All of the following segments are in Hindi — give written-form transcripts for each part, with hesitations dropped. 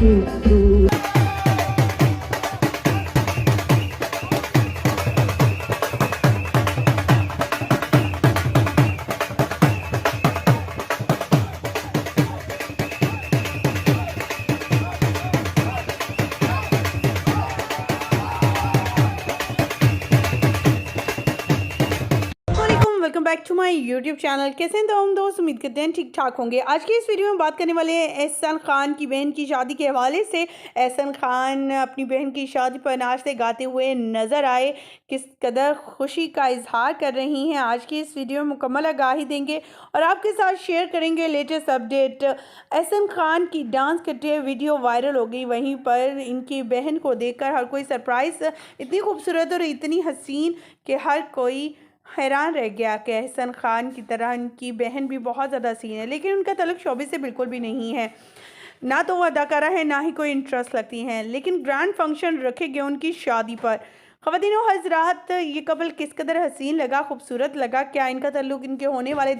Welcome back to my YouTube channel. कैसे हैं तो हम दोस्त, उम्मीद करते हैं ठीक ठाक होंगे। आज की इस वीडियो में बात करने वाले हैं एहसान खान की बहन की शादी के हवाले से। एहसान खान अपनी बहन की शादी पर नाचते गाते हुए नज़र आए, किस कदर खुशी का इजहार कर रही हैं। आज की इस वीडियो में मुकम्मल आगाही देंगे और आपके साथ शेयर करेंगे लेटेस्ट अपडेट। एहसान खान की डांस करते हुए वीडियो वायरल हो गई, वहीं पर इनकी बहन को देखकर हर कोई सरप्राइज़, इतनी खूबसूरत और इतनी हसीन कि हर कोई हैरान रह गया कि एहसान खान की तरह इनकी बहन भी बहुत ज़्यादा हसीन है, लेकिन उनका ताल्लुक शोबिस से बिल्कुल भी नहीं है। ना तो वो अदाकारा है, ना ही कोई इंटरेस्ट लगती हैं। लेकिन ग्रैंड फंक्शन रखे गए उनकी शादी पर। ख़वातीन व हज़रात, ये कपल किस कदर हसीन लगा, खूबसूरत लगा। क्या इनका ताल्लुक, इनके होने वाले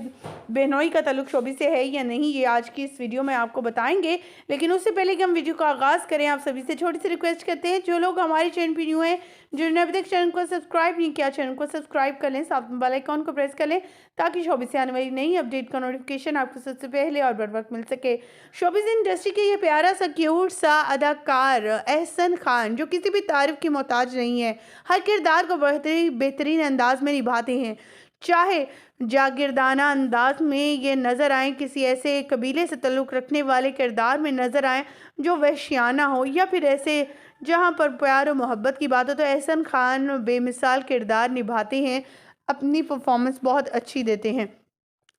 बहनोई का ताल्लुक शोबिस से है या नहीं, ये आज की इस वीडियो में आपको बताएंगे। लेकिन उससे पहले कि हम वीडियो का आगाज़ करें, आप सभी से छोटी सी रिक्वेस्ट करते हैं, जो लोग हमारे चैनल पर न्यू हैं, जिन्होंने अभी तक चैनल को सब्सक्राइब नहीं किया, चैनल को सब्सक्राइब कर लें, साथ में बेल आइकन को प्रेस कर लें, ताकि शोबिस से आने वाली नई अपडेट का नोटिफिकेशन आपको सबसे पहले और बर वक्त मिल सके। शोबिस इंडस्ट्री के ये प्यारा सा क्यूट सा अदाकार एहसान खान, जो किसी भी तारीफ की मोहताज नहीं है, हर किरदार को बेहतरीन अंदाज में निभाते हैं। चाहे जागिरदाना अंदाज में ये नज़र आए, किसी ऐसे कबीले से ताल्लुक़ रखने वाले किरदार में नज़र आए जो वहशियाना हो, या फिर ऐसे जहाँ पर प्यार और मोहब्बत की बात हो, तो एहसान खान बेमिसाल किरदार निभाते हैं, अपनी परफॉर्मेंस बहुत अच्छी देते हैं।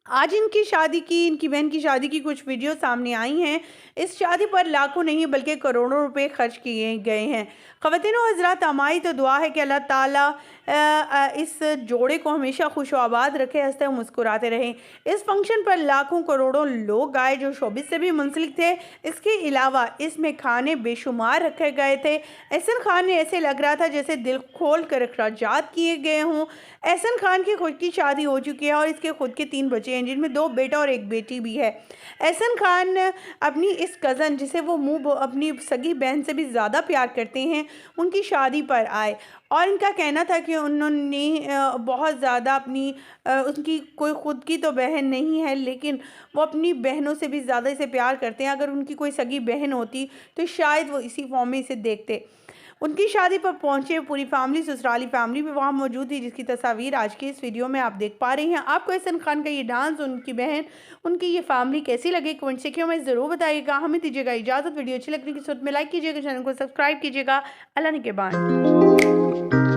आज इनकी बहन की शादी की कुछ वीडियो सामने आई हैं। इस शादी पर लाखों नहीं बल्कि करोड़ों रुपए खर्च किए गए हैं। ख़वातीन व हज़रात, हमारी तो दुआ है कि अल्लाह ताला इस जोड़े को हमेशा खुश आबाद रखे, हंसते मुस्कुराते रहें। इस फंक्शन पर लाखों करोड़ों लोग आए जो शोबिस से भी मुंसलिक थे। इसके अलावा इसमें खाने बेशुमार रखे गए थे। एहसान खान ने ऐसे लग रहा था जैसे दिल खोल कर अखराजात किए गए हों। एहसान खान की खुद की शादी हो चुकी है और इसके खुद के 3 बच्चे हैं, जिनमें 2 बेटा और 1 बेटी भी है। एहसान खान अपनी इस कज़न, जिसे वो अपनी सगी बहन से भी ज़्यादा प्यार करते हैं, उनकी शादी पर आए और इनका कहना था कि उन्होंने बहुत ज़्यादा उनकी कोई ख़ुद की तो बहन नहीं है, लेकिन वो अपनी बहनों से भी ज़्यादा इसे प्यार करते हैं। अगर उनकी कोई सगी बहन होती तो शायद वो इसी फॉर्म में इसे देखते। उनकी शादी पर पहुंचे पूरी फैमिली, ससुराली फैमिली भी वहां मौजूद थी, जिसकी तस्वीर आज की इस वीडियो में आप देख पा रही हैं। आपको एहसान खान का ये डांस, उनकी बहन, उनकी ये फैमिली कैसी लगी, कमेंट सेक्शन में ज़रूर बताइएगा। हमें दीजिएगा इजाज़त। वीडियो अच्छी लगने की सूरत में लाइक कीजिएगा, चैनल को सब्सक्राइब कीजिएगा। अल्लाह ने के बाद।